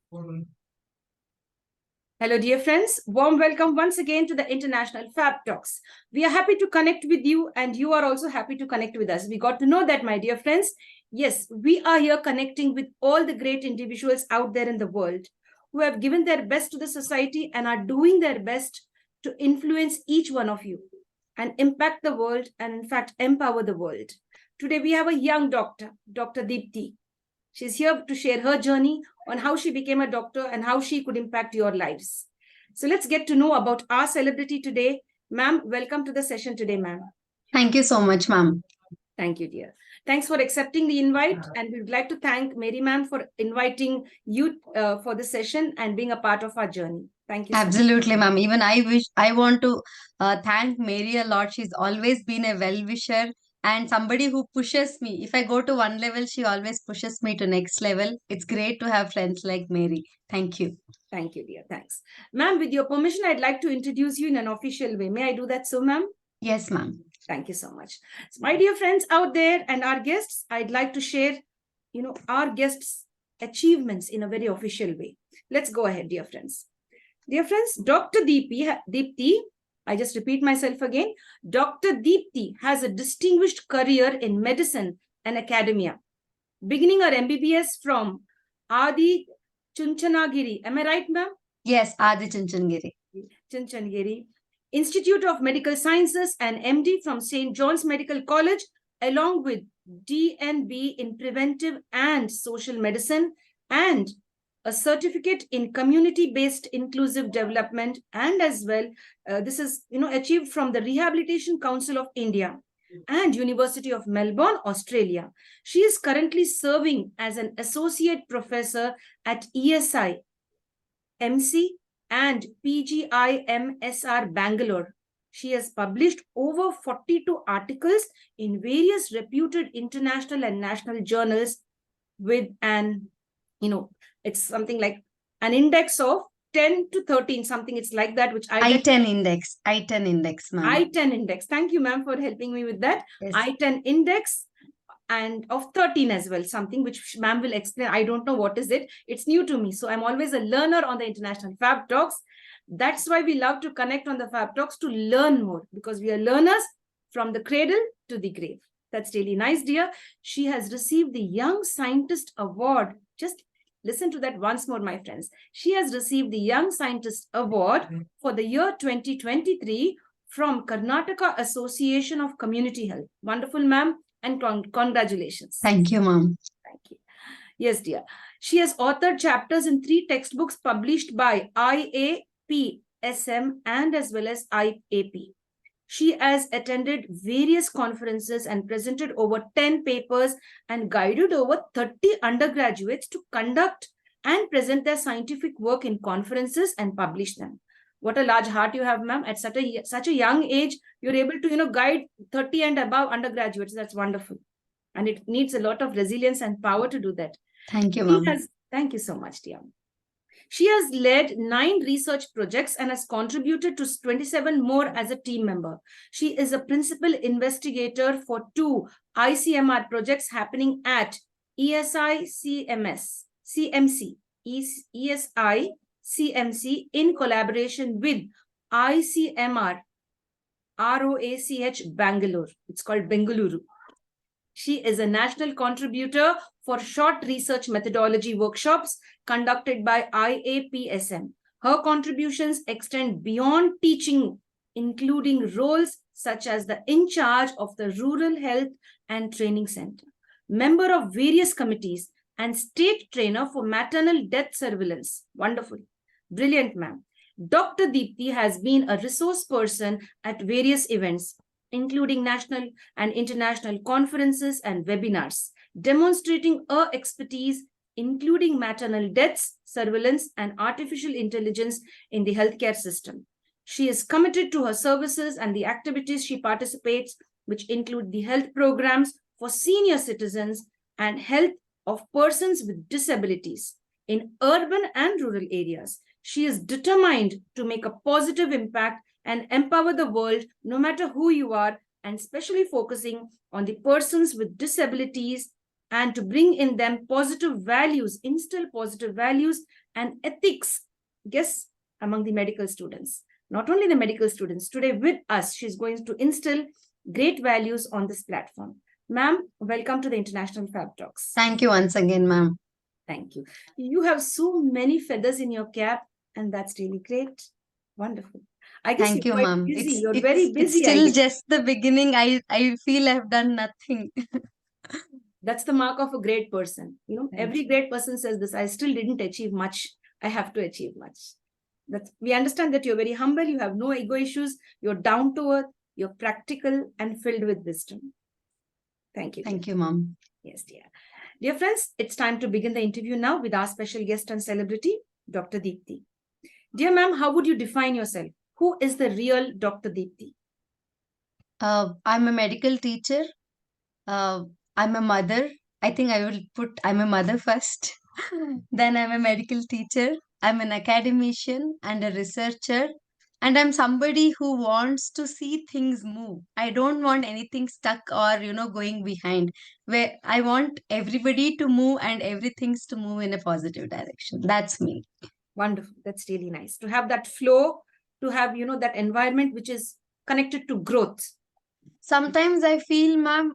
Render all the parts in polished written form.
Hello, dear friends. Warm welcome once again to the International Fab Talks. We are happy to connect with you, and you are also happy to connect with us. We got to know that, my dear friends. Yes, we are here connecting with all the great individuals out there in the world who have given their best to the society and are doing their best to influence each one of you and impact the world and, in fact, empower the world. Today, we have a young doctor, Dr. Deepthi. She's here to share her journey on how she became a doctor and how she could impact your lives. So let's get to know about our celebrity today. Ma'am, welcome to the session today, ma'am. Thank you so much, ma'am. Thank you, dear. Thanks for accepting the invite. And we'd like to thank Mary, ma'am, for inviting you for the session and being a part of our journey. Thank you so Absolutely, ma'am. Even I want to thank Mary a lot. She's always been a well-wisher and somebody who pushes me. If I go to one level, she always pushes me to next level. It's great to have friends like Mary. Thank you. Thank you, dear. Thanks. Ma'am, with your permission, I'd like to introduce you in an official way. May I do that so, ma'am? Yes, ma'am. Thank you so much. So my dear friends out there and our guests, I'd like to share, our guests' achievements in a very official way. Let's go ahead, dear friends. Dear friends, Dr. Deepthi, I just repeat myself again. Dr. Deepthi has a distinguished career in medicine and academia, beginning her MBBS from Adichunchanagiri. Am I right, ma'am? Yes, Adichunchanagiri. Chunchanagiri. Institute of Medical Sciences and MD from St. John's Medical College, along with DNB in Preventive and Social Medicine, and a certificate in community-based inclusive development, and as well, this is achieved from the Rehabilitation Council of India and University of Melbourne, Australia. She is currently serving as an associate professor at ESI-MC&PGIMSR Bangalore. She has published over 42 articles in various reputed international and national journals with an, it's something like an index of 10 to 13, something it's like that, which I-10 index, ma'am. I-10 index. Thank you, ma'am, for helping me with that. Yes. I-10 index and of 13 as well, something which ma'am will explain. I don't know what is it. It's new to me. So I'm always a learner on the International Fab Talks. That's why we love to connect on the Fab Talks to learn more, because we are learners from the cradle to the grave. That's really nice, dear. She has received the Young Scientist Award. Just listen to that once more, my friends. She has received the Young Scientist Award for the year 2023 from Karnataka Association of Community Health. Wonderful, ma'am. And congratulations. Thank you, ma'am. Thank you. Yes, dear. She has authored chapters in 3 textbooks published by IAPSM and as well as IAP. She has attended various conferences and presented over 10 papers and guided over 30 undergraduates to conduct and present their scientific work in conferences and publish them. What a large heart you have, ma'am. At such a young age, you're able to, guide 30 and above undergraduates. That's wonderful. And it needs a lot of resilience and power to do that. Thank you, ma'am. Thank you so much, dear. She has led 9 research projects and has contributed to 27 more as a team member. She is a principal investigator for 2 ICMR projects happening at ESI-CMC in collaboration with ICMR ROACH Bangalore. It's called Bengaluru. She is a national contributor for short research methodology workshops conducted by IAPSM. Her contributions extend beyond teaching, including roles such as the in charge of the Rural Health and Training Center, member of various committees, and state trainer for maternal death surveillance. Wonderful. Brilliant, ma'am. Dr. Deepthi has been a resource person at various events, including national and international conferences and webinars, demonstrating her expertise, including maternal deaths, surveillance, and artificial intelligence in the healthcare system. She is committed to her services and the activities she participates, which include the health programs for senior citizens and health of persons with disabilities in urban and rural areas. She is determined to make a positive impact and empower the world, no matter who you are, and especially focusing on the persons with disabilities and to bring in them positive values, instill positive values and ethics, yes, among the medical students. Not only the medical students, today with us, she's going to instill great values on this platform. Ma'am, welcome to the International Fab Talks. Thank you once again, ma'am. Thank you. You have so many feathers in your cap, and that's really great. Wonderful. I guess Thank you, you're quite ma'am. busy. You're very busy. It's still just the beginning. I feel I've done nothing. That's the mark of a great person. Thank every you. great person says this. I still didn't achieve much. I have to achieve much. We understand that you're very humble. You have no ego issues. You're down to earth. You're practical and filled with wisdom. Thank you. Thank you, ma'am. Yes, dear. Dear friends, it's time to begin the interview now with our special guest and celebrity, Dr. Deepthi. Dear ma'am, how would you define yourself? Who is the real Dr. Deepthi? I'm a medical teacher. I'm a mother. I think I will put I'm a mother first. Then I'm a medical teacher. I'm an academician and a researcher. And I'm somebody who wants to see things move. I don't want anything stuck or, going behind. Where I want everybody to move and everything's to move in a positive direction. That's me. Wonderful. That's really nice. To have that flow, to have, that environment which is connected to growth. Sometimes I feel, ma'am,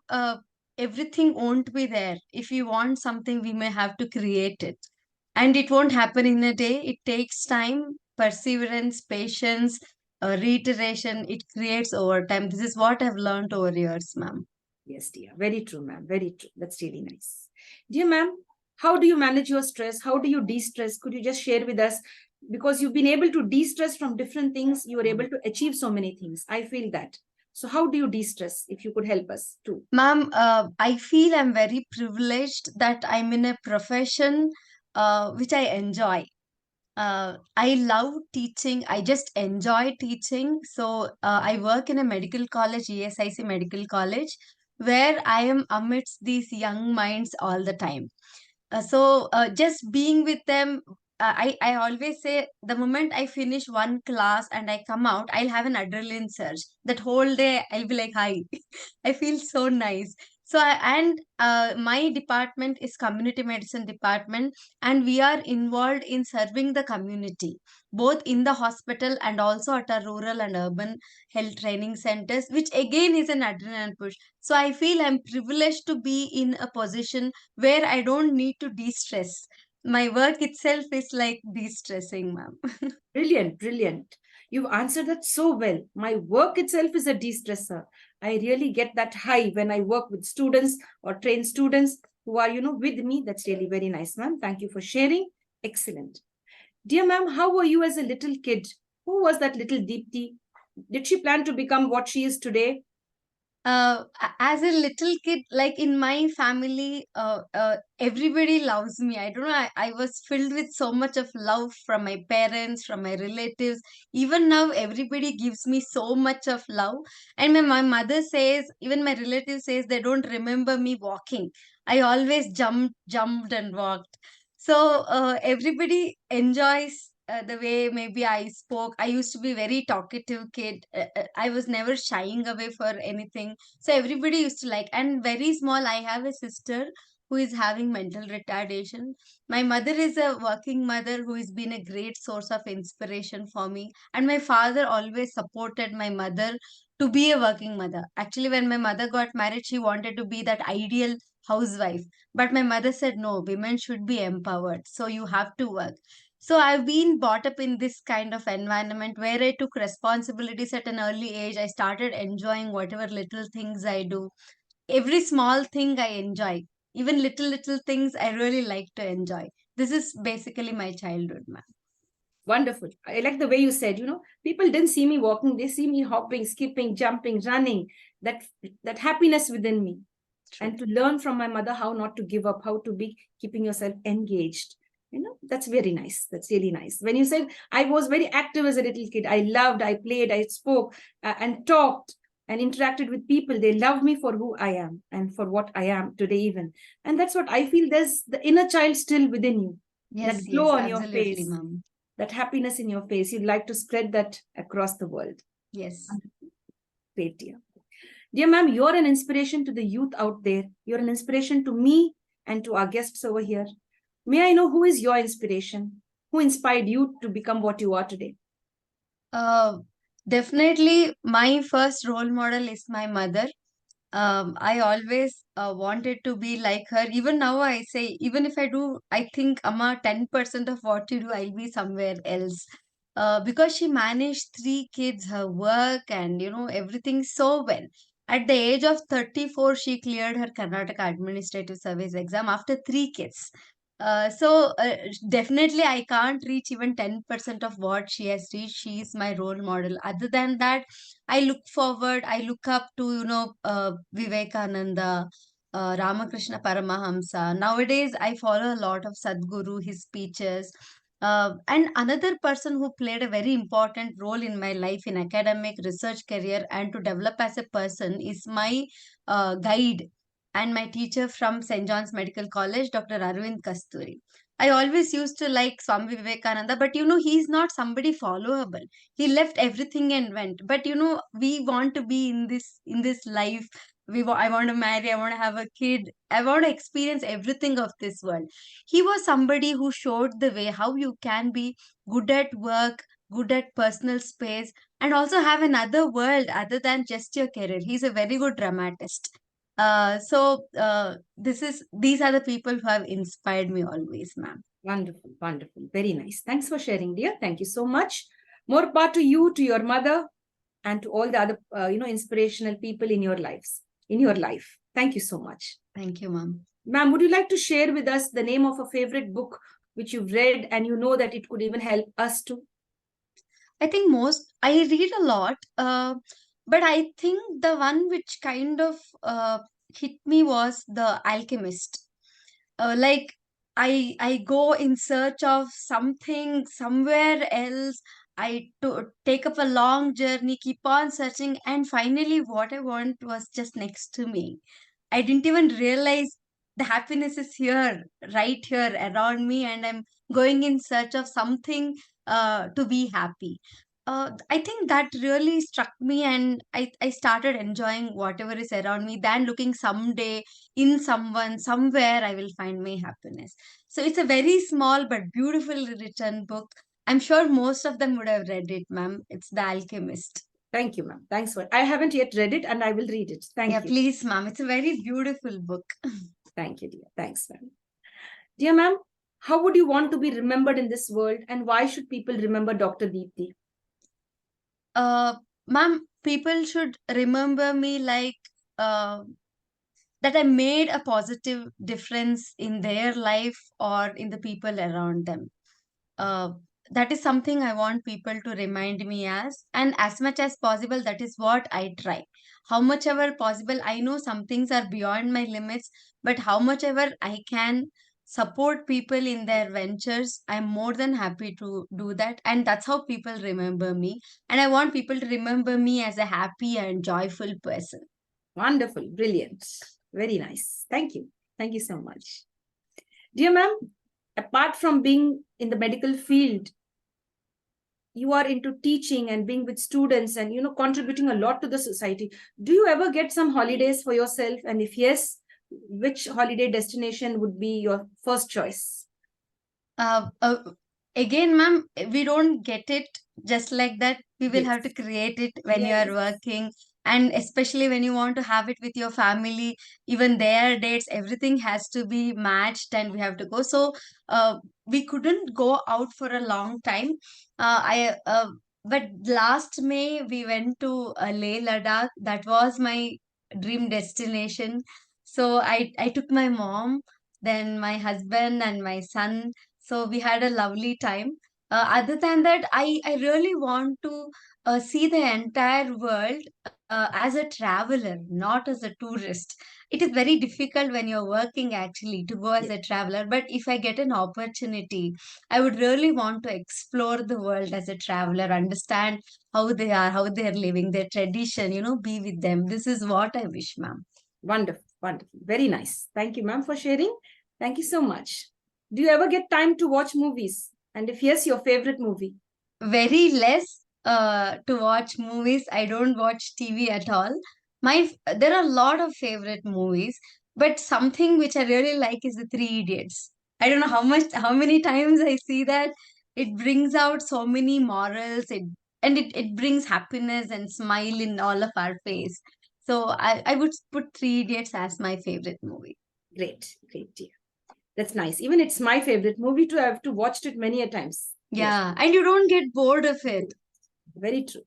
everything won't be there. If you want something, we may have to create it. And it won't happen in a day. It takes time, perseverance, patience, reiteration. It creates over time. This is what I've learned over years, ma'am. Yes, dear. Very true, ma'am. Very true. That's really nice. Dear ma'am, how do you manage your stress? How do you de-stress? Could you just share with us? Because you've been able to de-stress from different things. You were able to achieve so many things. I feel that. So how do you de-stress? If you could help us too. Ma'am, I feel I'm very privileged that I'm in a profession which I enjoy. I love teaching. I just enjoy teaching. So I work in a medical college, ESIC Medical College, where I am amidst these young minds all the time. So just being with them, I always say the moment I finish one class and I come out, I'll have an adrenaline surge. That whole day I'll be like, hi, I feel so nice. My department is community medicine department, and we are involved in serving the community, both in the hospital and also at our rural and urban health training centers, which again is an adrenaline push. So I feel I'm privileged to be in a position where I don't need to de-stress. My work itself is like de-stressing, ma'am. Brilliant, brilliant. You've answered that so well. My work itself is a de-stressor. I really get that high when I work with students or train students who are, with me. That's really very nice, ma'am. Thank you for sharing. Excellent. Dear ma'am, how were you as a little kid? Who was that little Deepthi? Did she plan to become what she is today? As a little kid, like in my family, everybody loves me. I don't know, I was filled with so much of love from my parents, from my relatives. Even now, everybody gives me so much of love. And my mother says, even my relatives says they don't remember me walking. I always jumped and walked. So everybody enjoys the way maybe I spoke. I used to be very talkative kid. I was never shying away for anything. So everybody used to like. And very small, I have a sister who is having mental retardation. My mother is a working mother who has been a great source of inspiration for me. And my father always supported my mother to be a working mother. Actually, when my mother got married, she wanted to be that ideal housewife. But my mother said, no, women should be empowered. So you have to work. So I've been brought up in this kind of environment where I took responsibilities at an early age. I started enjoying whatever little things I do. Every small thing I enjoy. Even little things I really like to enjoy. This is basically my childhood, ma'am. Wonderful. I like the way you said, people didn't see me walking. They see me hopping, skipping, jumping, running. That happiness within me. True. And to learn from my mother how not to give up, how to be keeping yourself engaged. That's very nice. That's really nice. When you said I was very active as a little kid, I loved, I played, I spoke and talked and interacted with people. They love me for who I am and for what I am today even. And that's what I feel. There's the inner child still within you. Yes, that glow on absolutely, your face, ma'am. that happiness in your face. You'd like to spread that across the world. Yes. Great, dear. Dear ma'am, you're an inspiration to the youth out there. You're an inspiration to me and to our guests over here. May I know who is your inspiration? Who inspired you to become what you are today? Uh, Definitely, my first role model is my mother. I always wanted to be like her. Even now, I say, even if I do, I think, Amma, 10% of what you do, I'll be somewhere else. Because she managed three kids, her work, and everything so well. At the age of 34, she cleared her Karnataka Administrative Service exam after three kids. Definitely, I can't reach even 10% of what she has reached. She is my role model. Other than that, I look forward, I look up to, Vivekananda, Ramakrishna Paramahamsa. Nowadays, I follow a lot of Sadhguru, his speeches. And another person who played a very important role in my life in academic research career and to develop as a person is my guide and my teacher from St. John's Medical College, Dr. Arvind Kasturi. I always used to like Swami Vivekananda, but he's not somebody followable. He left everything and went. But we want to be in this life. I want to marry, I want to have a kid, I want to experience everything of this world. He was somebody who showed the way how you can be good at work, good at personal space, and also have another world other than just your career. He's a very good dramatist. These are the people who have inspired me always, ma'am. Wonderful, wonderful. Very nice. Thanks for sharing, dear. Thank you so much. More power to you, to your mother, and to all the other, inspirational people in your life. Thank you so much. Thank you, ma'am. Ma'am, would you like to share with us the name of a favorite book which you've read and you know that it could even help us too? I think I read a lot, but I think the one which kind of hit me was The Alchemist. Like I go in search of something somewhere else. I to take up a long journey, keep on searching, and finally, what I want was just next to me. I didn't even realize the happiness is here, right here around me, and I'm going in search of something to be happy. I think that really struck me, and I started enjoying whatever is around me than looking someday in someone, somewhere I will find my happiness. So it's a very small but beautifully written book. I'm sure most of them would have read it, ma'am. It's The Alchemist. Thank you, ma'am. Thanks for it. I haven't yet read it and I will read it. Thank Yeah, you. please, ma'am. It's a very beautiful book. Thank you, dear. Thanks, ma'am. Dear ma'am, how would you want to be remembered in this world and why should people remember Dr. Deepthi? Uh, Ma'am, people should remember me like uh, that I made a positive difference in their life or in the people around them. Uh, that is something I want people to remind me as, and as much as possible, that is what I try. How much ever possible, I know some things are beyond my limits, but how much ever I can support people in their ventures, I'm more than happy to do that. And that's how people remember me. And I want people to remember me as a happy and joyful person. Wonderful, brilliant, very nice. Thank you. Thank you so much. Dear ma'am, apart from being in the medical field, you are into teaching and being with students and contributing a lot to the society. Do you ever get some holidays for yourself? And if yes, which holiday destination would be your first choice? Uh, uh, Again, ma'am, we don't get it just like that. We will Yes. have to create it when you Yes. are working, and especially when you want to have it with your family. Even their dates, everything has to be matched, and we have to go. So, we couldn't go out for a long time. But last May we went to Leh Ladakh. That was my dream destination. So I took my mom, then my husband and my son, so we had a lovely time. Other than that, I really want to see the entire world as a traveler, not as a tourist. It is very difficult when you're working actually to go as Yes. a traveler. But if I get an opportunity, I would really want to explore the world as a traveler, understand how they are, how they are living, their tradition, be with them. This is what I wish, ma'am. Wonderful, wonderful, very nice. Thank you, ma'am, for sharing. Thank you so much. Do you ever get time to watch movies? And if yes, your favorite movie? Very less to watch movies. I don't watch TV at all. There are a lot of favorite movies, But something which I really like is the Three Idiots. I don't know how many times I see that. It brings out so many morals. It brings happiness and smile in all of our face. So I would put Three Idiots as my favorite movie. Great, great, dear. That's nice. Even it's my favorite movie too. I've watched it many a times. Yes, Yeah, and you don't get bored of it. very true.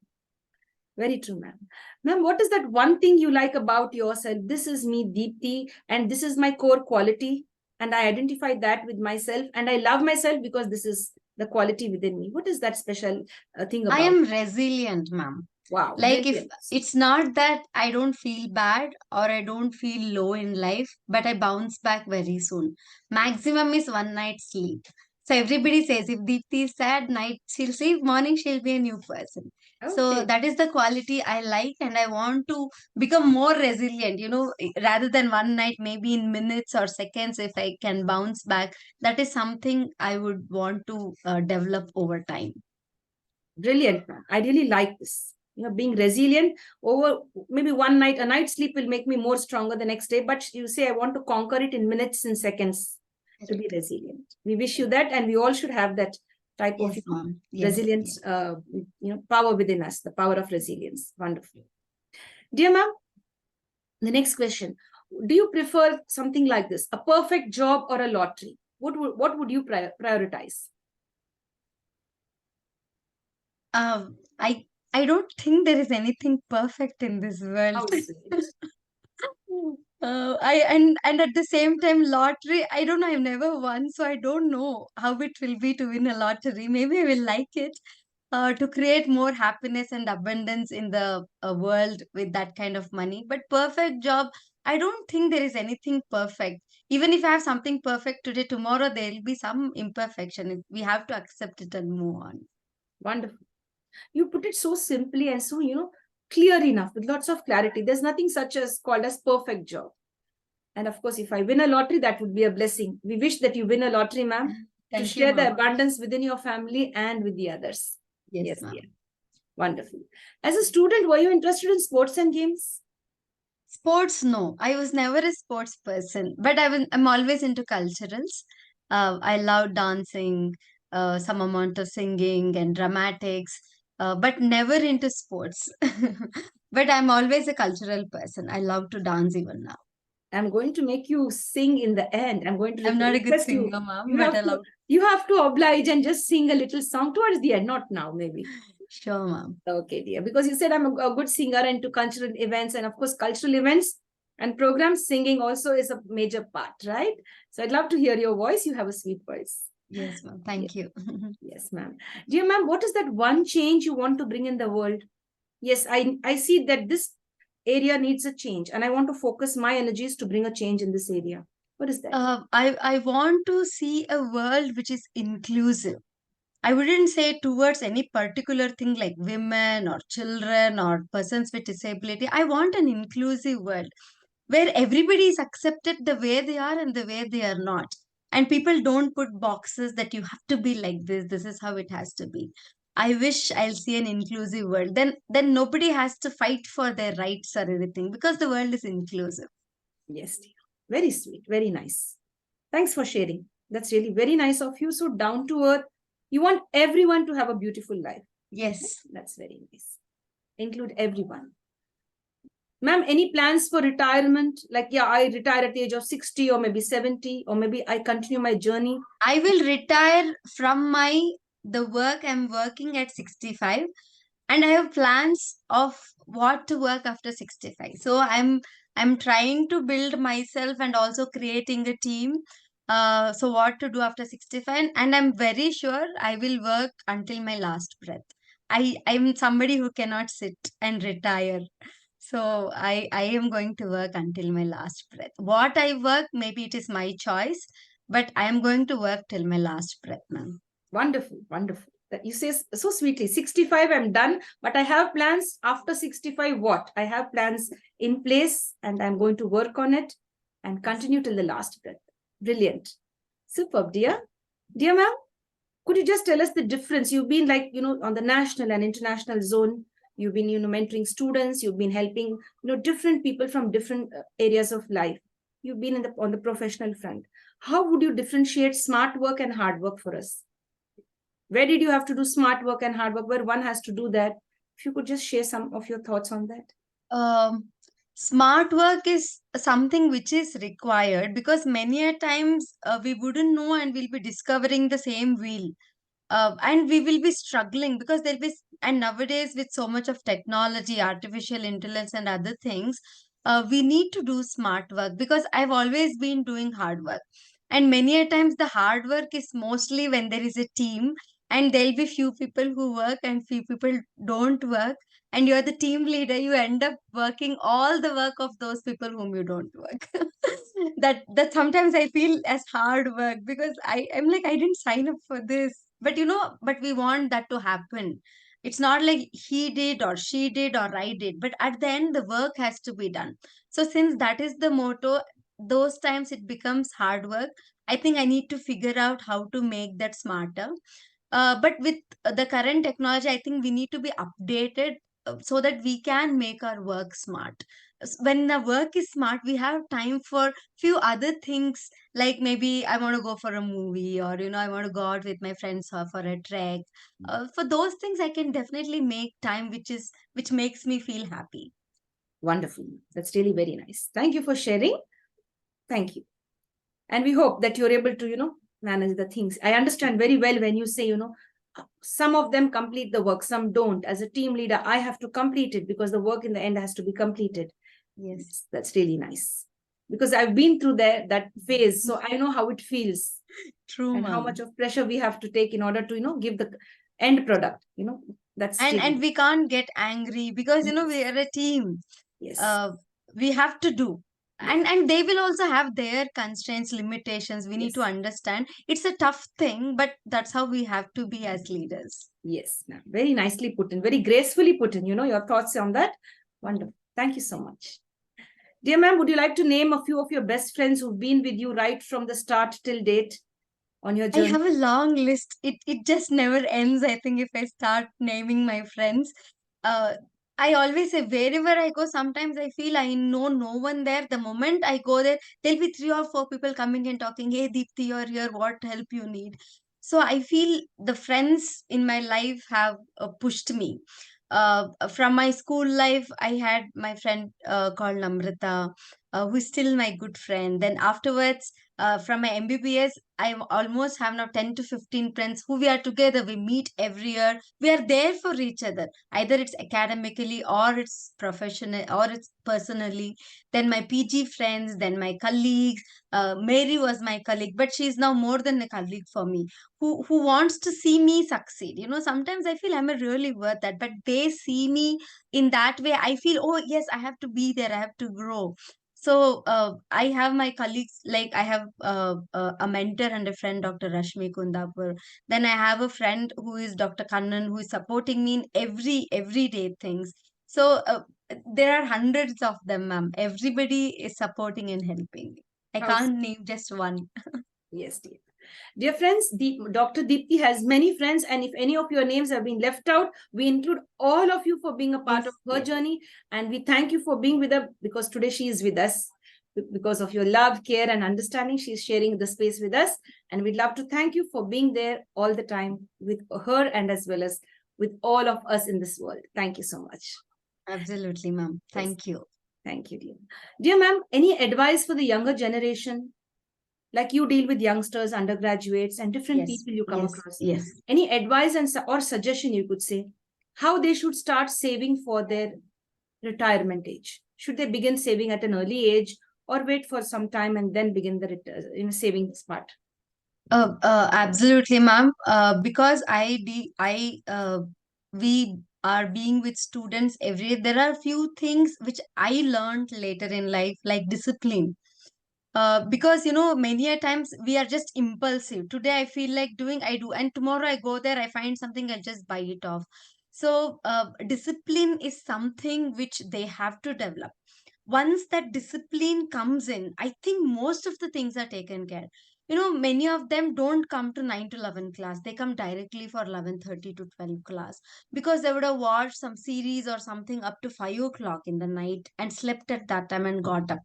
Very true, ma'am. Ma'am, what is that one thing you like about yourself? This is me, Deepthi, and this is my core quality. And I identify that with myself. And I love myself because this is the quality within me. What is that special thing I about? am resilient, ma'am. Wow, Like, if brilliant. it's not that I don't feel bad or I don't feel low in life, but I bounce back very soon. Maximum is one night sleep. So everybody says if Deepthi is sad, night she'll sleep, morning she'll be a new person. So Okay, that is the quality I like, and I want to become more resilient, rather than one night, maybe in minutes or seconds, if I can bounce back. That is something I would want to develop over time. brilliant, ma'am. I really like this. Being resilient over maybe one night, a night's sleep will make me more stronger the next day. But you say I want to conquer it in minutes and seconds to be resilient. We wish you that, and we all should have that type of Yes, ma'am. Yes. resilience, power within us, the power of resilience. Wonderful. Dear ma'am, the next question. Do you prefer something like this, a perfect job or a lottery? What would you prioritize? I don't think there is anything perfect in this world. How sweet. And at the same time, lottery, I don't know, I've never won, so I don't know how it will be to win a lottery. Maybe I will like it to create more happiness and abundance in the world with that kind of money. But perfect job, I don't think there is anything perfect. Even if I have something perfect today, tomorrow there will be some imperfection. We have to accept it and move on. Wonderful. You put it so simply and so, clear enough with lots of clarity. There's nothing such as called as perfect job. And of course, if I win a lottery, that would be a blessing. We wish that you win a lottery, ma'am, to Thank you, share the ma'am. abundance within your family and with the others. Yes, Dear. ma'am. Wonderful. As a student, were you interested in sports and games? Sports, no. I was never a sports person, but I'm always into culturals. I love dancing, some amount of singing and dramatics, but never into sports. But I'm always a cultural person. I love to dance even now. I'm going to make you sing in the end. I'm going to I'm not a good request you. singer, ma'am, You but I have to, love. you have to oblige and just sing a little song towards the end, not now, maybe. Sure, ma'am. Okay, dear. Because you said I'm a good singer and to cultural events, and of course, cultural events and programs, singing also is a major part, right? So I'd love to hear your voice. You have a sweet voice. Yes, ma'am. Thank you. Yes, ma'am. Dear ma'am, what is that one change you want to bring in the world? Yes, I see that this area needs a change, and I want to focus my energies to bring a change in this area. What is that? I want to see a world which is inclusive. I wouldn't say towards any particular thing like women or children or persons with disability. I want an inclusive world where everybody is accepted the way they are and the way they are not. And people don't put boxes that you have to be like this is how it has to be. I wish I'll see an inclusive world. Then nobody has to fight for their rights or anything because the world is inclusive. Yes, dear. Very sweet, very nice. Thanks for sharing. That's really very nice of you. So down to earth. You want everyone to have a beautiful life. Yes. That's very nice. Include everyone. Ma'am, any plans for retirement? Like, yeah, I retire at the age of 60 or maybe 70, or maybe I continue my journey. I will retire from the work I'm working at 65, and I have plans of what to work after 65. So I'm trying to build myself and also creating a team. So what to do after 65, and I'm very sure I will work until my last breath. I'm somebody who cannot sit and retire. So I am going to work until my last breath. What I work, maybe it is my choice, but I am going to work till my last breath, ma'am. Wonderful, wonderful. That you say so sweetly. 65, I'm done, but I have plans after 65. What? I have plans in place, and I'm going to work on it and continue till the last breath. Brilliant. Superb, dear. Dear ma'am, could you just tell us the difference? You've been like, on the national and international zone. You've been, mentoring students. You've been helping, different people from different areas of life. you've been on the professional front. How would you differentiate smart work and hard work for us? Where did you have to do smart work and hard work? Where one has to do that? If you could just share some of your thoughts on that. Smart work is something which is required, because many a times we wouldn't know and we'll be discovering the same wheel. And we will be struggling, because there'll be, and nowadays with so much of technology, artificial intelligence and other things, we need to do smart work, because I've always been doing hard work. And many a times the hard work is mostly when there is a team, and there'll be few people who work and few people don't work, and you're the team leader, you end up working all the work of those people whom you don't work. That sometimes I feel as hard work, because I'm like, I didn't sign up for this. But but we want that to happen. It's not like he did or she did or I did, but at the end the work has to be done. So since that is the motto, those times it becomes hard work. I think I need to figure out how to make that smarter. But with the current technology, I think we need to be updated, so that we can make our work smart. When the work is smart, we have time for few other things, like maybe I want to go for a movie, or I want to go out with my friends or for a trek. For those things, I can definitely make time, which makes me feel happy. Wonderful. That's really very nice. Thank you for sharing. Thank you. And we hope that you're able to, manage the things. I understand very well when you say, some of them complete the work, some don't. As a team leader, I have to complete it because the work in the end has to be completed. Yes. That's really nice. Because I've been through that phase, so I know how it feels. True, and how ma'am. much of pressure we have to take in order to, give the end product. That's And we can't get angry, because we are a team. yes. We have to do. Yes. And they will also have their constraints, limitations. We need to Yes. understand. It's a tough thing, but that's how we have to be as leaders. Yes, ma'am. Very nicely put in, very gracefully put in, your thoughts on that. Wonderful. Thank you so much. Dear ma'am, would you like to name a few of your best friends who've been with you right from the start till date on your I journey? have a long list. It just never ends, I think, if I start naming my friends. Uh, I always say, wherever I go, sometimes I feel I know no one there. The moment I go there, there'll be 3 or 4 people coming and talking, "Hey, Deepthi, you're here. What help you need?" So I feel the friends in my life have pushed me. From my school life, I had my friend called Namrata, who is still my good friend. Then afterwards, from my MBBS, I almost have now 10 to 15 friends who we are together. We meet every year. We are there for each other. Either it's academically, or it's professional, or it's personally. Then my PG friends, then my colleagues. Mary was my colleague, but she's now more than a colleague for me, who wants to see me succeed. Sometimes I feel I'm a really worth that, but they see me in that way. I feel, oh yes, I have to be there. I have to grow. So I have my colleagues, like I have a mentor and a friend, Dr. Rashmi Kundapur. Then I have a friend who is Dr. Kannan, who is supporting me in everyday things. So there are hundreds of them, ma'am. Everybody is supporting and helping. I can't name just one. Yes, dear. Dear friends, Dr. Deepthi has many friends, and if any of your names have been left out, we include all of you for being a part of her journey, and we thank you for being with her, because today she is with us. Because of your love, care, and understanding, she is sharing the space with us, and we'd love to thank you for being there all the time with her, and as well as with all of us in this world. Thank you so much. Absolutely, ma'am. Thank you. Thank you, dear. Dear ma'am, any advice for the younger generation? Like you deal with youngsters, undergraduates, and different people you come across. Yes. Any advice or suggestion you could say how they should start saving for their retirement age? Should they begin saving at an early age, or wait for some time and then begin the savings part? Absolutely, ma'am. Because we are being with students every day. There are few things which I learned later in life, like discipline. Because many a times we are just impulsive. Today I feel like doing, I do, and tomorrow I go there, I find something, I'll just buy it off. So discipline is something which they have to develop. Once that discipline comes in, I think most of the things are taken care. Many of them don't come to 9 to 11 class, they come directly for 11:30 to 12 class, because they would have watched some series or something up to 5 o'clock in the night and slept at that time and got up.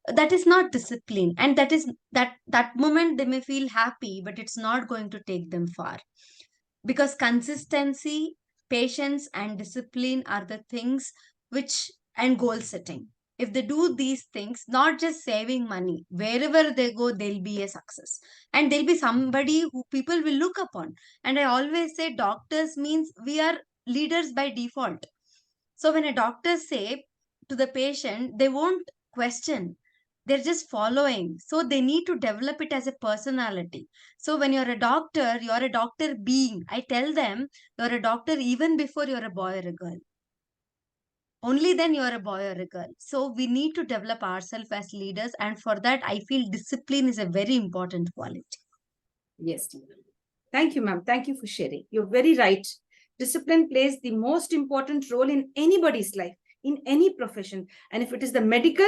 that is not discipline, and that moment they may feel happy, but it's not going to take them far, because consistency, patience, and discipline are the things which, and goal setting, if they do these things, not just saving money, wherever they go they'll be a success, and they'll be somebody who people will look upon. And I always say doctors means we are leaders by default. So when a doctor say to the patient, they won't question. They're just following. So they need to develop it as a personality. So when you're a doctor being. I tell them you're a doctor even before you're a boy or a girl. Only then you're a boy or a girl. So we need to develop ourselves as leaders. And for that, I feel discipline is a very important quality. Yes, dear. Thank you, ma'am. Thank you for sharing. You're very right. Discipline plays the most important role in anybody's life, in any profession. And if it is the medical,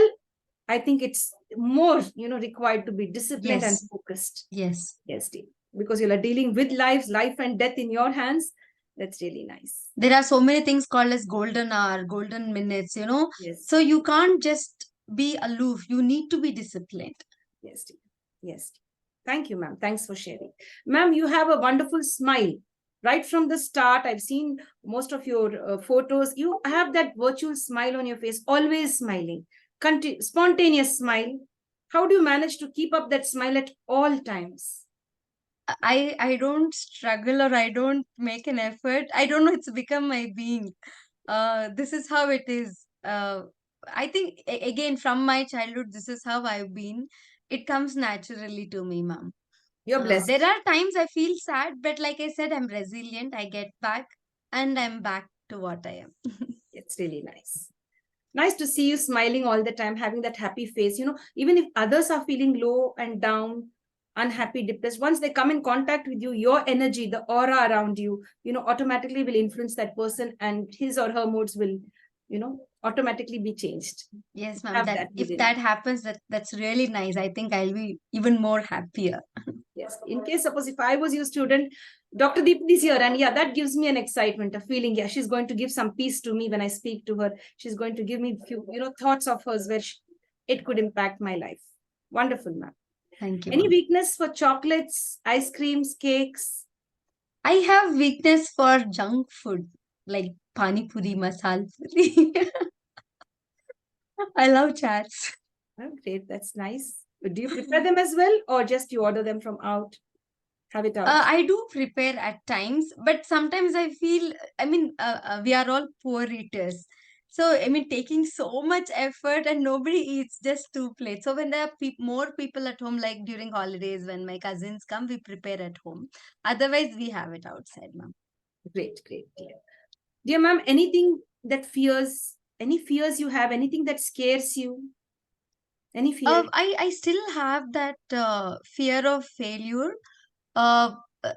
I think it's more, required to be disciplined and Yes. focused. Yes. Yes, dear. Because you're dealing with life and death in your hands. That's really nice. There are so many things called as golden hour, golden minutes, Yes. So you can't just be aloof. You need to be disciplined. Yes, dear. Yes. Thank you, ma'am. Thanks for sharing. Ma'am, you have a wonderful smile. Right from the start, I've seen most of your photos. You have that virtual smile on your face, always smiling, spontaneous smile. How do you manage to keep up that smile at all times? I don't struggle, or I don't make an effort. I don't know. It's become my being. This is how it is. I think again from my childhood, this is how I've been. It comes naturally to me, ma'am. You're There blessed. are times I feel sad, but like I said, I'm resilient. I get back, and I'm back to what I am. It's really nice. Nice to see you smiling all the time, having that happy face. Even if others are feeling low and down, unhappy, depressed, once they come in contact with you, your energy, the aura around you, automatically will influence that person, and his or her moods will, automatically be changed. Yes, ma'am. Have That that if within. that happens, that's really nice. I think I'll be even more happier. Yes. In case, suppose if I was your student, Dr. Deepthi is here, and yeah, that gives me an excitement, a feeling. Yeah, she's going to give some peace to me when I speak to her. She's going to give me few, thoughts of hers where it could impact my life. Wonderful, ma'am. Thank you, Any ma'am. weakness for chocolates, ice creams, cakes? I have weakness for junk food like pani puri, masal puri. I love chats. Oh, great, that's nice. Do you prepare them as well, or just you order them from out? Have it out. I do prepare at times, but sometimes I feel, we are all poor eaters. So, taking so much effort and nobody eats just two plates. So, when there are more people at home, like during holidays, when my cousins come, we prepare at home. Otherwise, we have it outside, ma'am. Great, great, dear. Dear ma'am, any fears you have, anything that scares you? Any fear? I still have that fear of failure. Uh,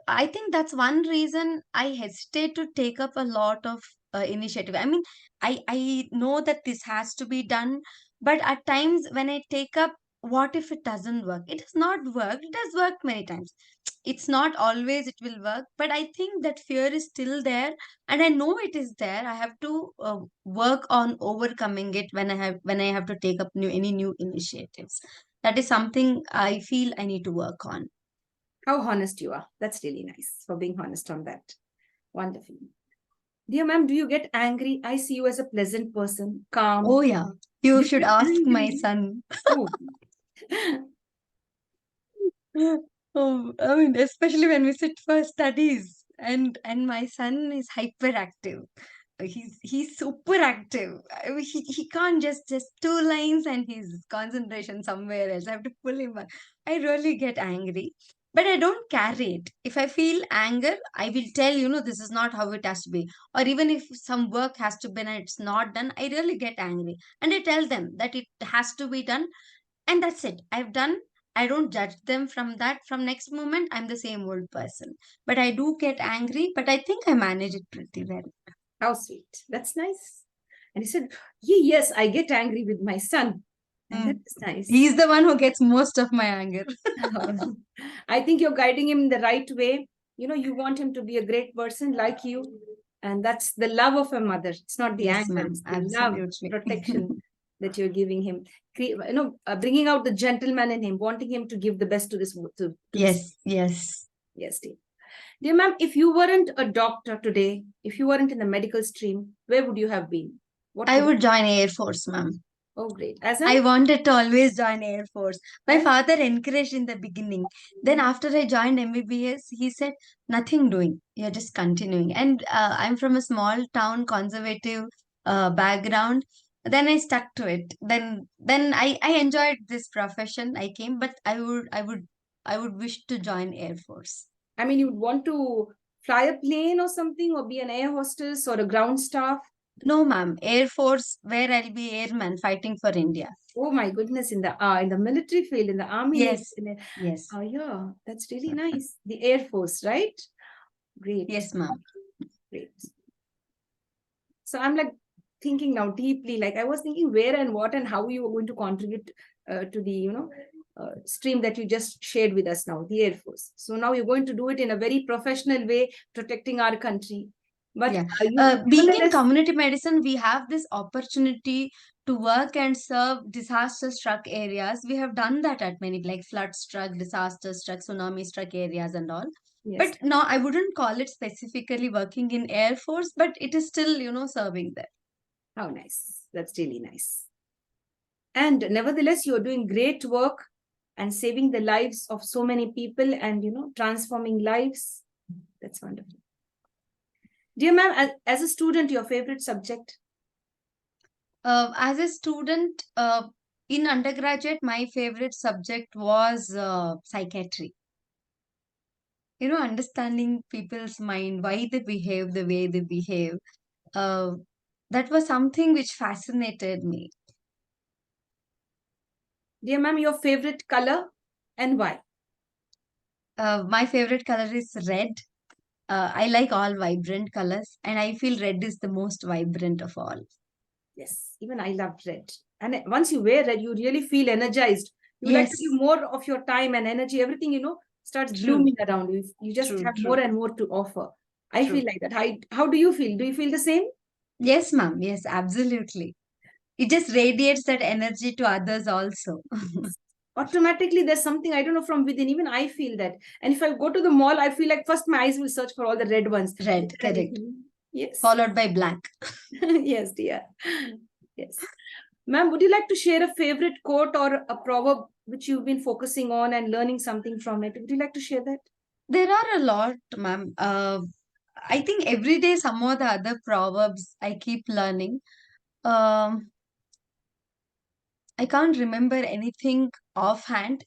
I think that's one reason I hesitate to take up a lot of initiative. I know that this has to be done, but at times when I take up, what if it doesn't work? It has not worked. It has worked many times. It's not always it will work, but I think that fear is still there, and I know it is there. I have to work on overcoming it when I have to take up any new initiatives. That is something I feel I need to work on. How honest you are. That's really nice for being honest on that. Wonderful. Dear ma'am, do you get angry? I see you as a pleasant person, Oh calm. yeah, you Do you should get ask my angry? son. Oh, Especially when we sit for studies, and my son is hyperactive. He's super active. He can't just two lines and his concentration somewhere else. I have to pull him back. I really get angry, but I don't carry it. If I feel anger, I will tell this is not how it has to be. Or even if some work has to be done, it's not done. I really get angry, and I tell them that it has to be done, and that's it. I've done. I don't judge them from that. From next moment, I'm the same old person. But I do get angry, but I think I manage it pretty well. how sweet. That's nice. And he said, yeah, yes, I get angry with my son. And Mm. that's nice. He's the one who gets most of my anger. I think you're guiding him in the right way. You want him to be a great person like you. And that's the love of a mother. It's not the Yes, anger, ma'am. it's the love, Absolutely. protection. that you're giving him, bringing out the gentleman in him, wanting him to give the best to this. Yes, yes. Yes, dear. Dear ma'am, if you weren't a doctor today, if you weren't in the medical stream, where would you have been? I would join Air Force, ma'am. Oh, great. As I wanted to always join Air Force. My father encouraged in the beginning. Then after I joined MBBS, he said, nothing doing. You're just continuing. And I'm from a small town, conservative background. Then I stuck to it. Then I enjoyed this profession. I came, but I would wish to join Air Force. I mean, you'd want to fly a plane or something, or be an air hostess or a ground staff? No, ma'am. Air Force, where I'll be airman fighting for India. Oh my goodness, in the military field, in the army. Yes. In yes. Oh yeah, that's really nice. The Air Force, right? Great. Yes, ma'am. Great. So I'm like thinking now deeply, like I was thinking where and what and how you were going to contribute to the, stream that you just shared with us now, the Air Force. So now you're going to do it in a very professional way, protecting our country. But being in community medicine, we have this opportunity to work and serve disaster-struck areas. We have done that at many, like flood-struck, disaster-struck, tsunami-struck areas and all. Yes. But no, I wouldn't call it specifically working in Air Force, but it is still, serving there. How nice. That's really nice. And nevertheless, you're doing great work and saving the lives of so many people and, transforming lives. That's wonderful. Dear ma'am, as a student, your favorite subject? As a student, in undergraduate, my favorite subject was psychiatry. Understanding people's mind, why they behave the way they behave. That was something which fascinated me. Dear ma'am, your favorite color and why? My favorite color is red. I like all vibrant colors, and I feel red is the most vibrant of all. Yes, even I love red. And once you wear red, you really feel energized. You like to give more of your time and energy. Everything, starts blooming around you. You just have more and more to offer. I feel like that. How do you feel? Do you feel the same? Yes, ma'am. Yes, absolutely. It just radiates that energy to others also. Automatically, there's something, I don't know, from within. Even I feel that. And if I go to the mall, I feel like first my eyes will search for all the red ones. Red, correct. Yes. Followed by black. Yes, dear. Yes. Ma'am, would you like to share a favorite quote or a proverb which you've been focusing on and learning something from it? Would you like to share that? There are a lot, ma'am. I think every day some of the other proverbs I keep learning. I can't remember anything offhand.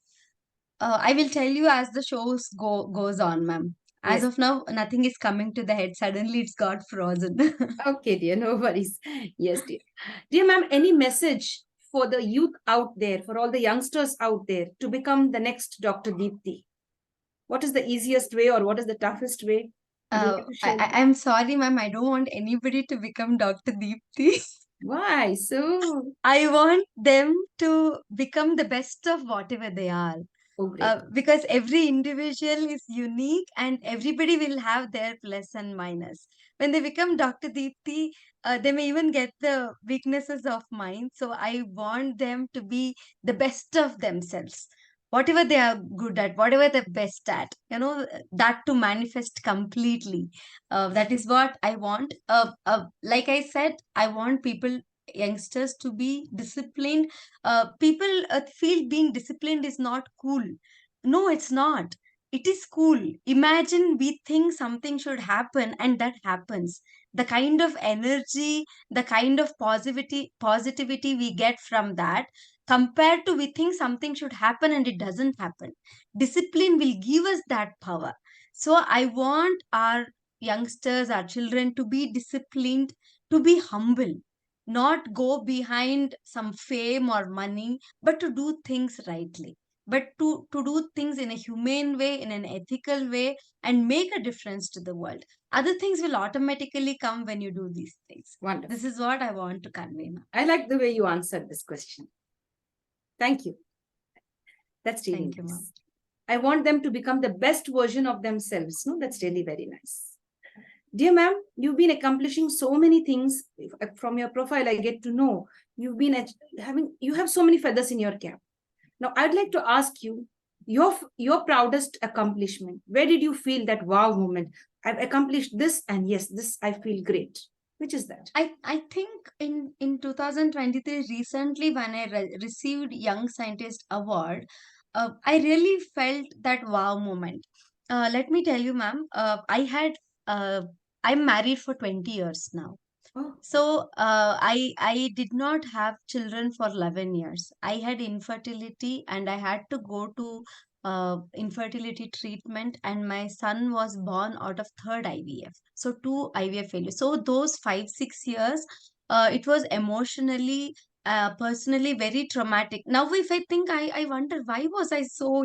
I will tell you as the shows goes on, ma'am. As of now, nothing is coming to the head. Suddenly, it's got frozen. Okay, dear. No worries. Yes, dear. Dear ma'am, any message for the youth out there, for all the youngsters out there to become the next Dr. Deepthi? What is the easiest way or what is the toughest way? I'm sorry, ma'am. I don't want anybody to become Dr. Deepthi. Why? So I want them to become the best of whatever they are. Because every individual is unique and everybody will have their plus and minus. When they become Dr. Deepthi, they may even get the weaknesses of mine. So I want them to be the best of themselves. Whatever they are good at, whatever they're best at, that to manifest completely. That is what I want. Like I said, I want youngsters to be disciplined. People feel being disciplined is not cool. No, it's not. It is cool. Imagine we think something should happen and that happens. The kind of energy, the kind of positivity we get from that, compared to we think something should happen and it doesn't happen. Discipline will give us that power. So I want our youngsters, our children to be disciplined, to be humble, not go behind some fame or money, but to do things rightly, but to do things in a humane way, in an ethical way, and make a difference to the world. Other things will automatically come when you do these things. Wonderful. This is what I want to convey now. I like the way you answered this question. Thank you. That's really nice. Thank you, ma'am. I want them to become the best version of themselves. No, that's really very nice. Dear ma'am, you've been accomplishing so many things. From your profile, I get to know you have so many feathers in your cap. Now, I'd like to ask you your proudest accomplishment. Where did you feel that wow moment? I've accomplished this, and yes, this I feel great. Which is that? I think in 2023 recently when I received Young Scientist Award, I really felt that wow moment. Let me tell you, ma'am, I'm married for 20 years now. Oh, So I did not have children for 11 years. I had infertility and I had to go to infertility treatment, and my son was born out of third IVF. So two IVF failures. So those 5 6 years, it was emotionally, personally very traumatic. Now if I think, I wonder why was I so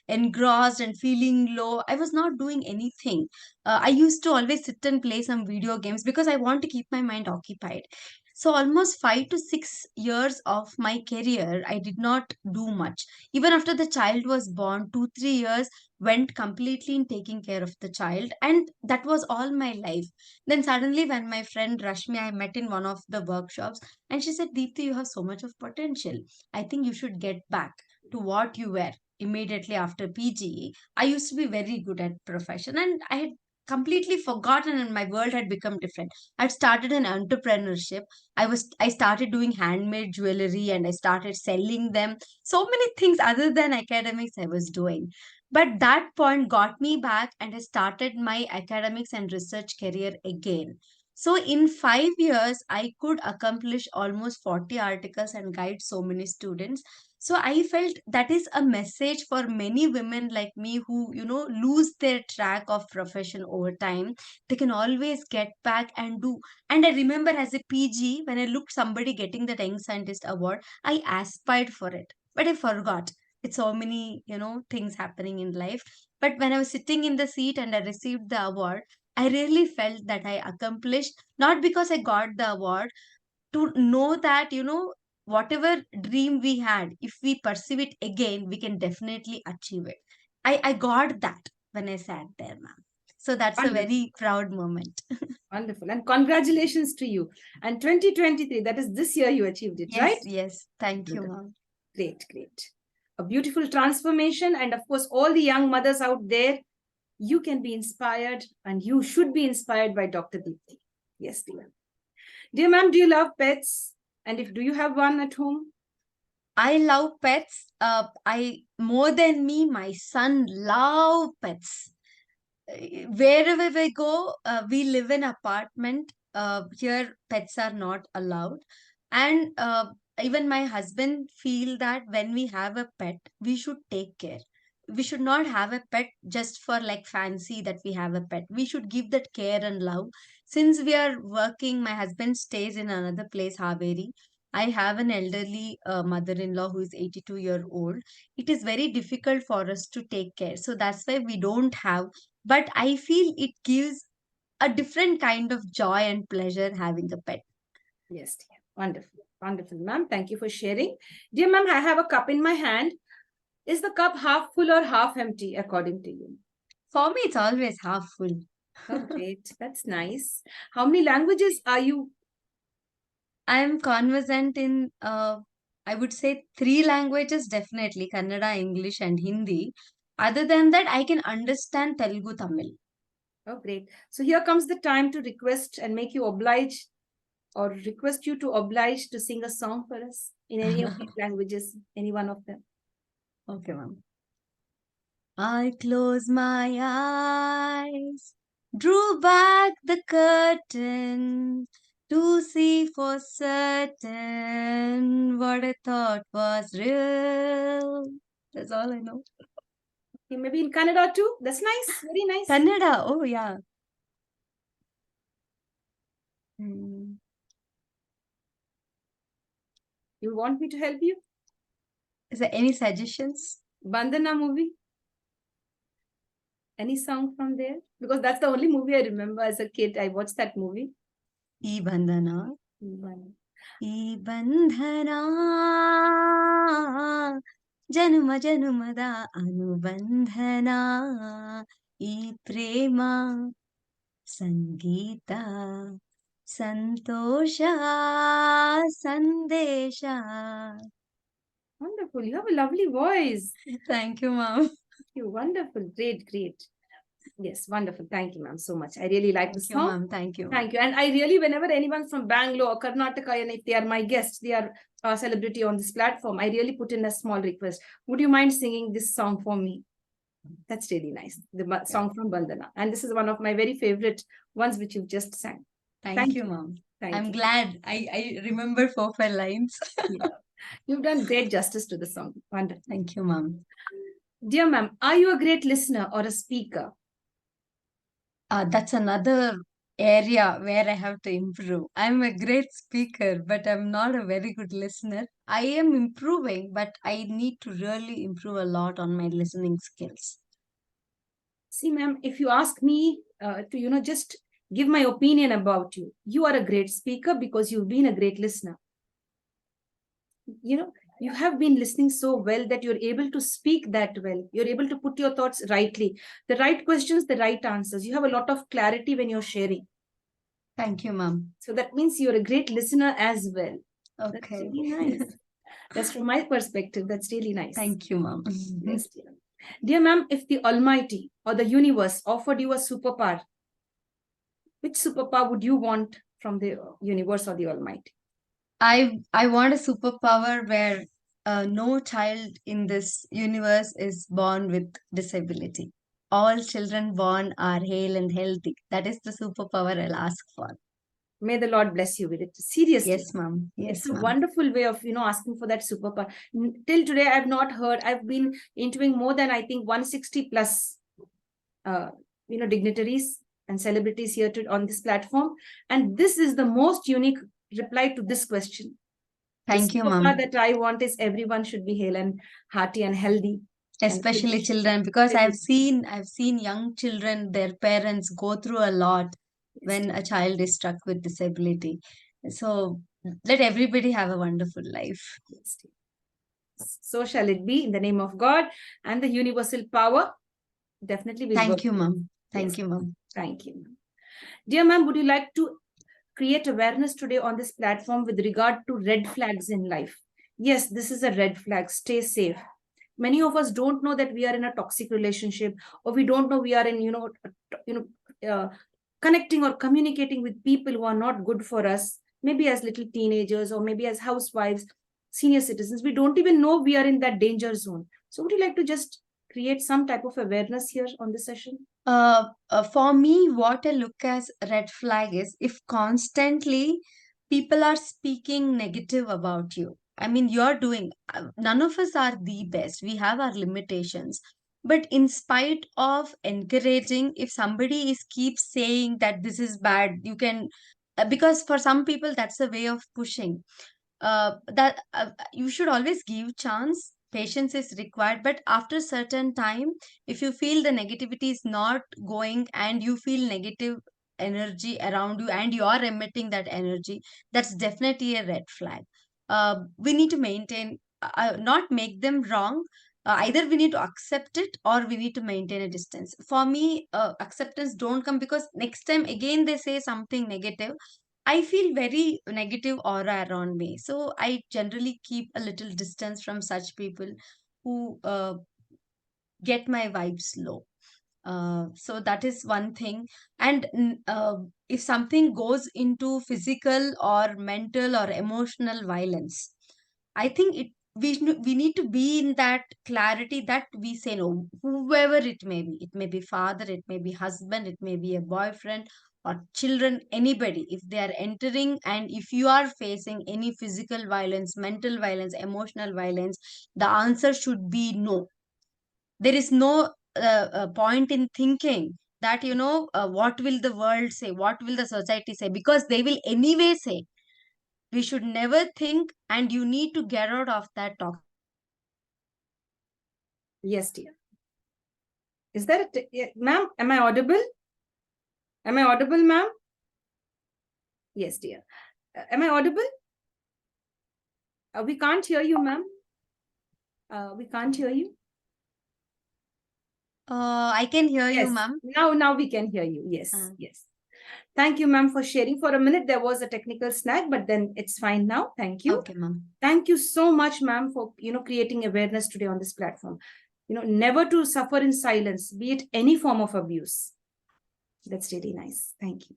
engrossed and feeling low. I was not doing anything. I used to always sit and play some video games because I want to keep my mind occupied. So almost 5 to 6 years of my career, I did not do much. Even after the child was born, 2 3 years went completely in taking care of the child, and that was all my life. Then suddenly, when my friend Rashmi, I met in one of the workshops, and she said, "Deepthi, you have so much of potential. I think you should get back to what you were." Immediately after PG, I used to be very good at profession, and I had completely forgotten, and my world had become different. I'd started an entrepreneurship. I started doing handmade jewelry and I started selling them. So many things other than academics I was doing. But that point got me back and I started my academics and research career again. So in 5 years, I could accomplish almost 40 articles and guide so many students. So I felt that is a message for many women like me who lose their track of profession over time. They can always get back and do. And I remember as a PG, when I looked somebody getting the Young Scientist Award, I aspired for it, but I forgot. It's so many things happening in life. But when I was sitting in the seat and I received the award, I really felt that I accomplished, not because I got the award, to know that whatever dream we had, if we pursue it again, we can definitely achieve it. I got that when I sat there, ma'am. So that's a wonderful, very proud moment. wonderful, and congratulations to you. And 2023, that is this year, you achieved it, Yes, right? yes, thank you, Wonderful. ma'am. Great, great. A beautiful transformation, and of course, all the young mothers out there, you can be inspired, and you should be inspired by Dr. Deepthi. Yes, dear. Dear ma'am, do you love pets? And if do you have one at home? I love pets. I more than me, my son love pets. Wherever we go, we live in apartment. Here, pets are not allowed, and even my husband feel that when we have a pet, we should take care. We should not have a pet just for like fancy that we have a pet. We should give that care and love. Since we are working, my husband stays in another place, Haveri. I have an elderly mother-in-law who is 82-year-old. It is very difficult for us to take care. So that's why we don't have, but I feel it gives a different kind of joy and pleasure having a pet. Yes, dear. Wonderful. Wonderful, ma'am. Thank you for sharing. Dear ma'am, I have a cup in my hand. Is the cup half full or half empty, according to you? For me, it's always half full. Oh, great. That's nice. How many languages are you? I am conversant in, I would say, three languages definitely: Kannada, English, and Hindi. Other than that, I can understand Telugu, Tamil. Oh, great. So here comes the time to request and make you oblige or request you to oblige to sing a song for us in any of these languages, any one of them. Okay, ma'am. I close my eyes, drew back the curtain to see for certain what I thought was real. That's all I know. Okay, maybe in Kannada too. That's nice. Very nice. Kannada, oh yeah. Hmm. You want me to help you? Is there any suggestions? Bandana movie? Any song from there? Because that's the only movie I remember as a kid. I watched that movie. ಈ ಬಂಧನ Bandana. ಈ ಬಂಧನ ಜನುಮ ಜನುಮದ ಅನುಬಂಧನ ಈ ಪ್ರೇಮ Sangeeta, Santosha, Sandesha. Wonderful. You have a lovely voice. Thank you, ma'am. Thank you. Wonderful. Great, great. Yes, wonderful. Thank you, ma'am, so much. I really like the Thank you, song. ma'am. Thank you. Thank you. And I really, whenever anyone from Bangalore or Karnataka, and if they are my guests, they are a celebrity on this platform, I really put in a small request. Would you mind singing this song for me? That's really nice. The song from Bandana. And this is one of my very favorite ones which you've just sang. Thank you, ma'am. Thank I'm you. glad I remember 4-5 lines. Yeah. You've done great justice to the song. Wonderful. Thank you, ma'am. Dear ma'am, are you a great listener or a speaker? That's another area where I have to improve. I'm a great speaker, but I'm not a very good listener. I am improving, but I need to really improve a lot on my listening skills. See, ma'am, if you ask me to, just give my opinion about you, you are a great speaker because you've been a great listener. You have been listening so well that you're able to speak that well. You're able to put your thoughts rightly. The right questions, the right answers. You have a lot of clarity when you're sharing. Thank you, ma'am. So that means you're a great listener as well. That's Okay. really nice. That's from my perspective. That's really nice. Thank you, ma'am. Yes, dear. Dear ma'am, if the Almighty or the universe offered you a superpower, which superpower would you want from the universe or the Almighty? I want a superpower where no child in this universe is born with disability. All children born are hale and healthy. That is the superpower I'll ask for. May the Lord bless you with it. Seriously. Yes, ma'am. Yes, it's a ma'am. wonderful way of, asking for that superpower. Till today, I've not heard. I've been interviewing more than, I think, 160 plus, dignitaries and celebrities here on this platform. And this is the most unique reply to this question. Thank you, The ma'am. superpower that I want is everyone should be hale and hearty and healthy. Especially children, because I've seen young children, their parents go through a lot when a child is struck with disability. So let everybody have a wonderful life. So shall it be in the name of God and the universal power. Definitely will work. Thank you, ma'am. Thank you, ma'am. Thank you. Dear ma'am, would you like to create awareness today on this platform with regard to red flags in life? Yes, this is a red flag. Stay safe. Many of us don't know that we are in a toxic relationship, or we don't know we are in, connecting or communicating with people who are not good for us, maybe as little teenagers or maybe as housewives, senior citizens. We don't even know we are in that danger zone. So would you like to just create some type of awareness here on this session? For me, what I look as red flag is if constantly people are speaking negative about you. I mean, you're doing, none of us are the best. We have our limitations. But in spite of encouraging, if somebody is keeps saying that this is bad, you can, because for some people, that's a way of pushing. That you should always give chance. Patience is required, but after certain time, if you feel the negativity is not going and you feel negative energy around you and you are emitting that energy, that's definitely a red flag. We need to maintain, not make them wrong. Either we need to accept it or we need to maintain a distance. For me, acceptance don't come, because next time again they say something negative, I feel very negative aura around me. So I generally keep a little distance from such people who get my vibes low. So that is one thing. And if something goes into physical or mental or emotional violence, I think we need to be in that clarity that we say no, whoever it may be. It may be father, it may be husband, it may be a boyfriend or children, anybody. If they are entering and if you are facing any physical violence, mental violence, emotional violence, the answer should be no. There is no point in thinking that what will the world say, what will the society say, because they will anyway say. We should never think, and you need to get out of that talk. Yes, dear. Is there ma'am, am I audible? Am I audible, ma'am? Yes, dear. Am I audible? We can't hear you, ma'am. We can't hear you. I can hear Yes. you, ma'am. Now we can hear you. Yes, yes. Thank you, ma'am, for sharing. For a minute, there was a technical snag, but then it's fine now. Thank you. Okay, ma'am. Thank you so much, ma'am, for, creating awareness today on this platform. Never to suffer in silence, be it any form of abuse. That's really nice. Thank you.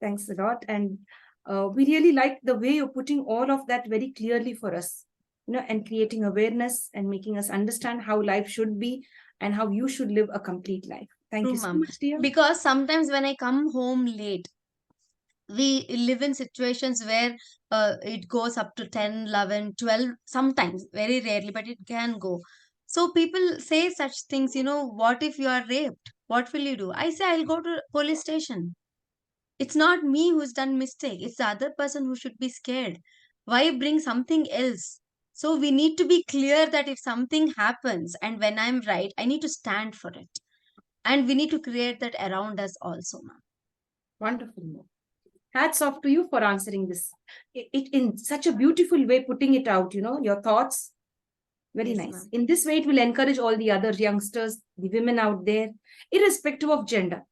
Thanks a lot. And we really like the way you're putting all of that very clearly for us, and creating awareness and making us understand how life should be and how you should live a complete life. Thank True, you so ma'am. much, dear. Because sometimes when I come home late, we live in situations where it goes up to 10, 11, 12, sometimes, very rarely, but it can go. So people say such things, what if you are raped? What will you do? I say, I'll go to police station. It's not me who's done mistake. It's the other person who should be scared. Why bring something else? So we need to be clear that if something happens and when I'm right, I need to stand for it. And we need to create that around us also, ma'am. Wonderful. Hats off to you for answering this. It in such a beautiful way, putting it out, your thoughts. Very Yes, nice. ma'am. In this way, it will encourage all the other youngsters, the women out there, irrespective of gender.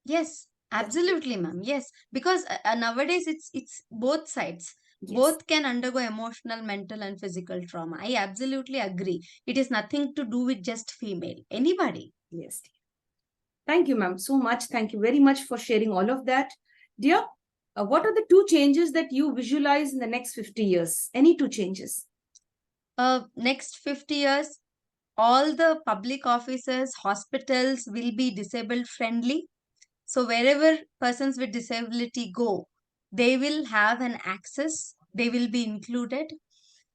Yes, absolutely, ma'am. Yes, because nowadays it's both sides. Yes. Both can undergo emotional, mental, and physical trauma. I absolutely agree. It is nothing to do with just female. Anybody. Yes. Thank you, ma'am, so much. Thank you very much for sharing all of that. Dear, what are the 2 changes that you visualize in the next 50 years? Any 2 changes? Next 50 years, all the public offices, hospitals will be disabled friendly. So wherever persons with disability go, they will have an access. They will be included.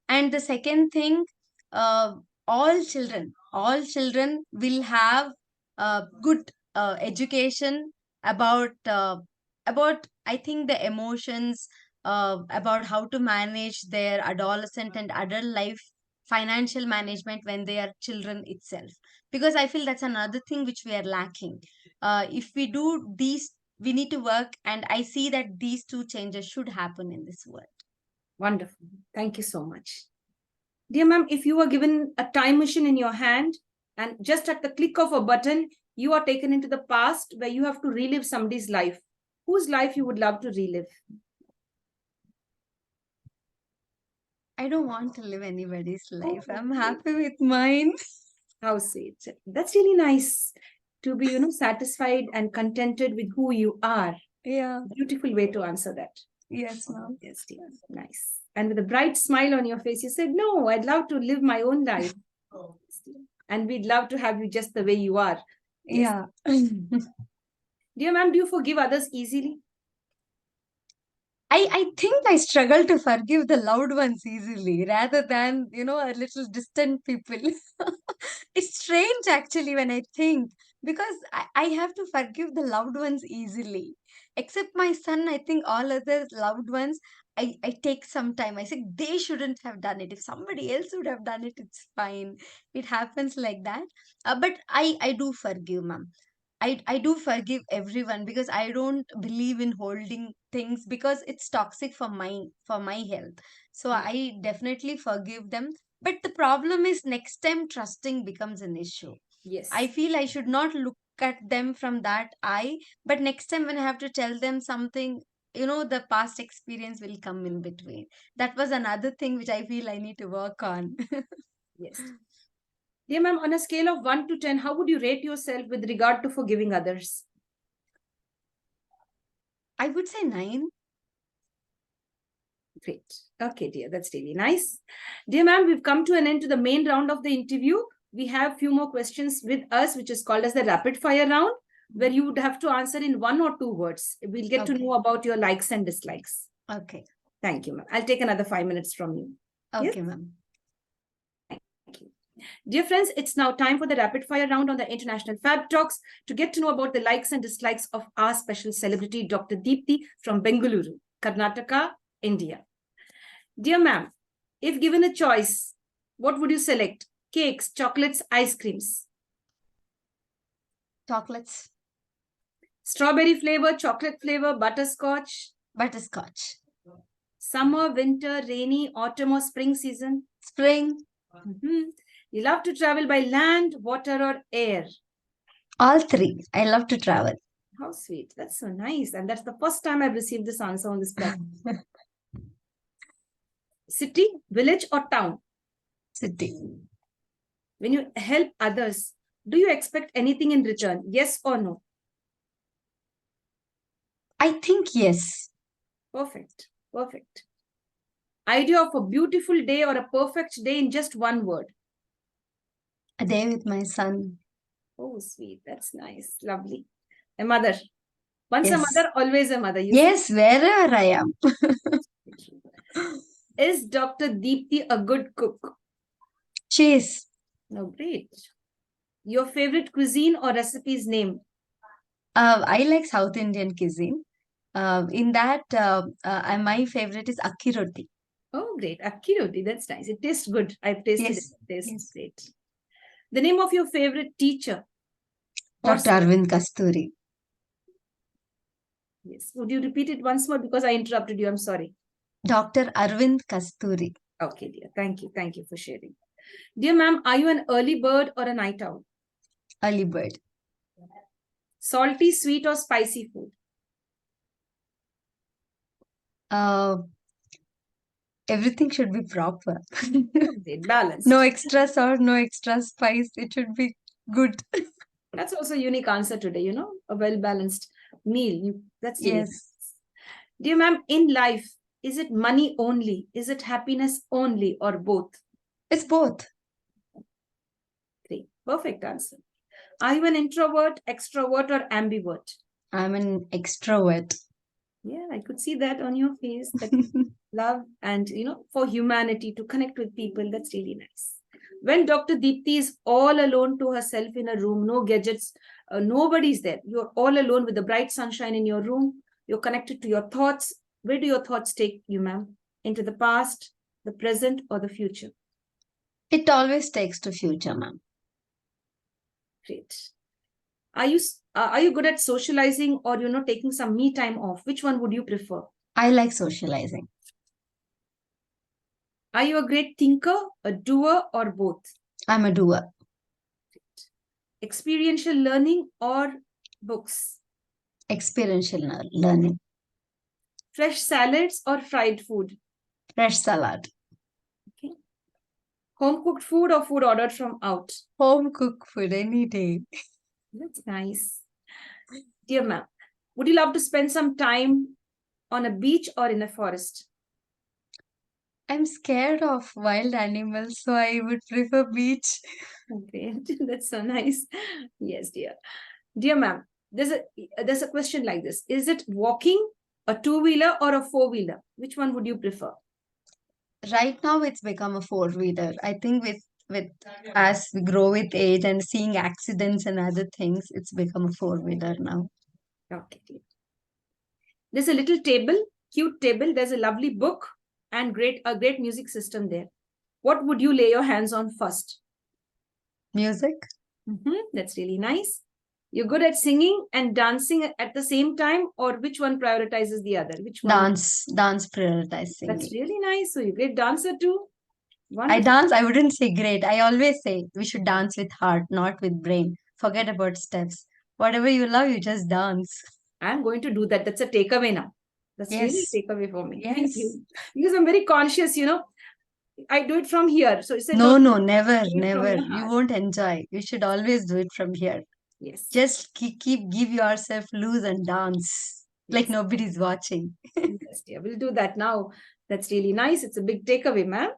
And the second thing, uh, all children will have good education about I think the emotions, about how to manage their adolescent and adult life, financial management when they are children itself. Because I feel that's another thing which we are lacking. If we do these, we need to work, and I see that these 2 changes should happen in this world. Wonderful. Thank you so much. Dear ma'am, if you were given a time machine in your hand and just at the click of a button, you are taken into the past where you have to relive somebody's life, whose life you would love to relive? I don't want to live anybody's life. I'm happy with mine. How sweet. That's really nice to be, satisfied and contented with who you are. Yeah. Beautiful way to answer that. Yes, ma'am. Yes, dear. Nice. And with a bright smile on your face, you said, no, I'd love to live my own life. And we'd love to have you just the way you are. Yes. Yeah. Dear ma'am, do you forgive others easily? I think I struggle to forgive the loved ones easily rather than, a little distant people. It's strange actually when I think, because I have to forgive the loved ones easily. Except my son, I think all other loved ones, I take some time. I say they shouldn't have done it. If somebody else would have done it, it's fine. It happens like that. But I do forgive, ma'am. I do forgive everyone because I don't believe in holding things because it's toxic for my health. So I definitely forgive them. But the problem is next time trusting becomes an issue. Yes. I feel I should not look at them from that eye, but next time when I have to tell them something, the past experience will come in between. That was another thing which I feel I need to work on. Yes. Dear ma'am, on a scale of 1 to 10, how would you rate yourself with regard to forgiving others? I would say 9. Great. Okay, dear. That's really nice. Dear ma'am, we've come to an end to the main round of the interview. We have a few more questions with us, which is called as the rapid fire round, where you would have to answer in 1 or 2 words. We'll get to know about your likes and dislikes. Okay. Thank you, ma'am. I'll take another 5 minutes from you. Okay, yes? ma'am. Thank you. Dear friends, it's now time for the rapid fire round on the International Fab Talks to get to know about the likes and dislikes of our special celebrity, Dr. Deepthi from Bengaluru, Karnataka, India. Dear ma'am, if given a choice, what would you select? Cakes, chocolates, ice creams? Chocolates. Strawberry flavor, chocolate flavor, butterscotch? Butterscotch. Summer, winter, rainy, autumn or spring season? Spring. You love to travel by land, water or air? All 3. I love to travel. How sweet. That's so nice. And that's the first time I've received this answer on this platform. City, village, or town? City. When you help others, do you expect anything in return? Yes or no? I think yes. Perfect. Perfect. Idea of a beautiful day or a perfect day in just one word? A day with my son. Oh, sweet. That's nice. Lovely. A mother. Once a Yes. mother, always a mother. You Yes, wherever I am. see? Is Dr. Deepthi a good cook? She is. No, great. Your favorite cuisine or recipes name? I like South Indian cuisine. In that, my favorite is akki roti. Oh, great. Akki roti. That's nice. It tastes good. I've tasted it. Yes. It tastes Yes. great. The name of your favorite teacher? Or Dr. Arvind Kasturi. yes. Would you repeat it once more because I interrupted you? I'm sorry. Dr. Arvind Kasturi. Okay, dear. Thank you. Thank you for sharing. Dear ma'am, are you an early bird or a night owl? Early bird. Salty, sweet, or spicy food? Everything should be proper. Okay, balanced. No extra salt, no extra spice. It should be good. That's also a unique answer today, you know, a well-balanced meal. That's really Yes. nice. Dear ma'am, in life, is it money only? Is it happiness only or both? It's both. Great. Perfect answer. Are you an introvert, extrovert, or ambivert? I'm an extrovert. Yeah, I could see that on your face. That love and, you know, for humanity, to connect with people. That's really nice. When Dr. Deepthi is all alone to herself in a room, no gadgets, nobody's there. You're all alone with the bright sunshine in your room. You're connected to your thoughts. Where do your thoughts take you, ma'am? Into the past, the present, or the future? It always takes to future, ma'am. Great. Are you good at socializing or, you know, taking some me time off? Which one would you prefer? I like socializing. Are you a great thinker, a doer, or both? I'm a doer. Experiential learning or books? Experiential learning. Fresh salads or fried food? Fresh salad. Okay. Home cooked food or food ordered from out? Home cooked food any day. That's nice. Dear ma'am, would you love to spend some time on a beach or in a forest? I'm scared of wild animals, so I would prefer beach. Okay, that's so nice. Yes, dear. Dear ma'am, there's a question like this. Is it walking, a two-wheeler, or a four-wheeler? Which one would you prefer? Right now, it's become a four-wheeler. I think with as we grow with age and seeing accidents and other things, it's become a four-wheeler now. Okay, dear. There's a little table, cute table. There's a lovely book and a great music system there. What would you lay your hands on first? Music? That's really nice. You're good at singing and dancing at the same time, or which one prioritizes the other? Which one? Dance prioritize singing. That's really nice. So you're a great dancer too. I dance, I wouldn't say great. I always say we should dance with heart, not with brain. Forget about steps. Whatever you love, you just dance. I'm going to do that. That's a takeaway now. That's really Yes. a takeaway for me. Yes. Thank you. Because I'm very conscious, you know. I do it from here. So it's a No, don't never, do it from never. your You heart. won't enjoy. You should always do it from here. Yes. Just give yourself loose and dance like Yes. nobody's watching. Yes, dear. We'll do that now. That's really nice. It's a big takeaway, ma'am.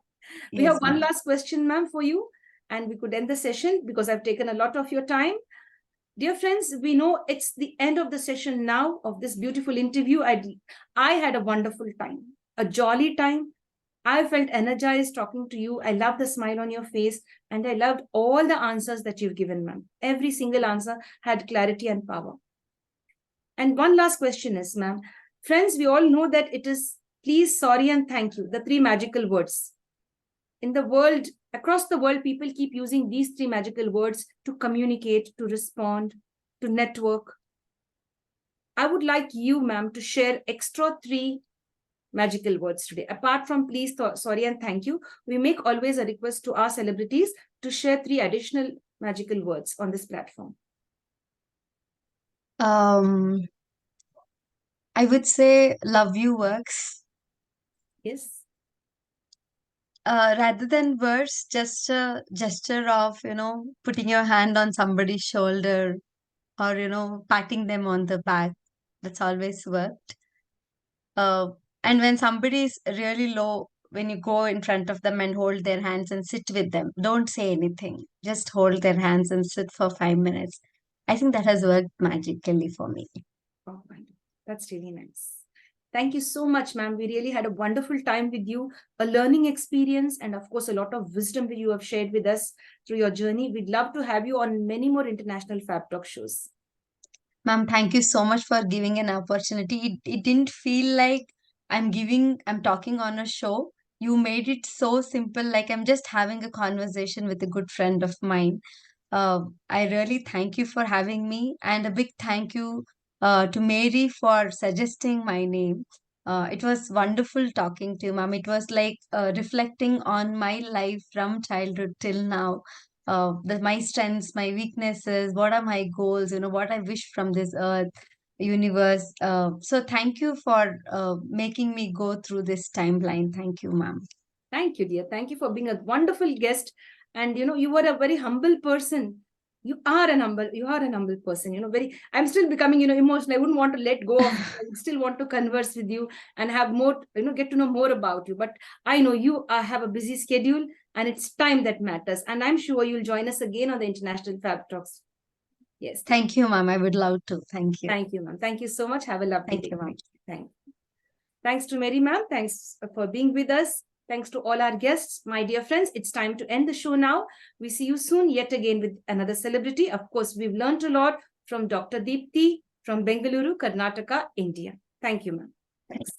We Yes, have one ma'am. last question, ma'am, for you. And we could end the session because I've taken a lot of your time. Dear friends, we know it's the end of the session now of this beautiful interview. I had a wonderful time, a jolly time. I felt energized talking to you. I love the smile on your face. And I loved all the answers that you've given, ma'am. Every single answer had clarity and power. And one last question is, ma'am, friends, we all know that it is please, sorry, and thank you, the three magical words. In the world, across the world, people keep using these three magical words to communicate, to respond, to network. I would like you, ma'am, to share extra three magical words today. Apart from please, sorry, and thank you, we make always a request to our celebrities to share three additional magical words on this platform. Um, I would say love you works. Yes. Rather than words, just a gesture of, putting your hand on somebody's shoulder or, patting them on the back. That's always worked. Uh, and when somebody is really low, when you go in front of them and hold their hands and sit with them, don't say anything. Just hold their hands and sit for 5 minutes. I think that has worked magically for me. Oh, wonderful. That's really nice. Thank you so much, ma'am. We really had a wonderful time with you, a learning experience, and of course, a lot of wisdom that you have shared with us through your journey. We'd love to have you on many more international Fab Talk shows. Ma'am, thank you so much for giving an opportunity. It didn't feel like I'm talking on a show. You made it so simple, like I'm just having a conversation with a good friend of mine. I really thank you for having me, and a big thank you to Mary for suggesting my name. It was wonderful talking to you, ma'am. It was like reflecting on my life from childhood till now. My strengths, my weaknesses, what are my goals, what I wish from this earth, universe. So thank you for making me go through this timeline. Thank you, ma'am. Thank you, dear. Thank you for being a wonderful guest. And you were a very humble person. You are an humble person, very, I'm still becoming, emotional. I wouldn't want to let go of you. I would still want to converse with you and have more, get to know more about you. But I know you have a busy schedule and it's time that matters. And I'm sure you'll join us again on the International Fab Talks. Yes. Thank you, ma'am. I would love to. Thank you. Thank you, ma'am. Thank you so much. Have a lovely Thank day. you, ma'am. Thanks to Mary, ma'am. Thanks for being with us. Thanks to all our guests. My dear friends, it's time to end the show now. We see you soon yet again with another celebrity. Of course, we've learned a lot from Dr. Deepthi from Bengaluru, Karnataka, India. Thank you, ma'am. Thanks.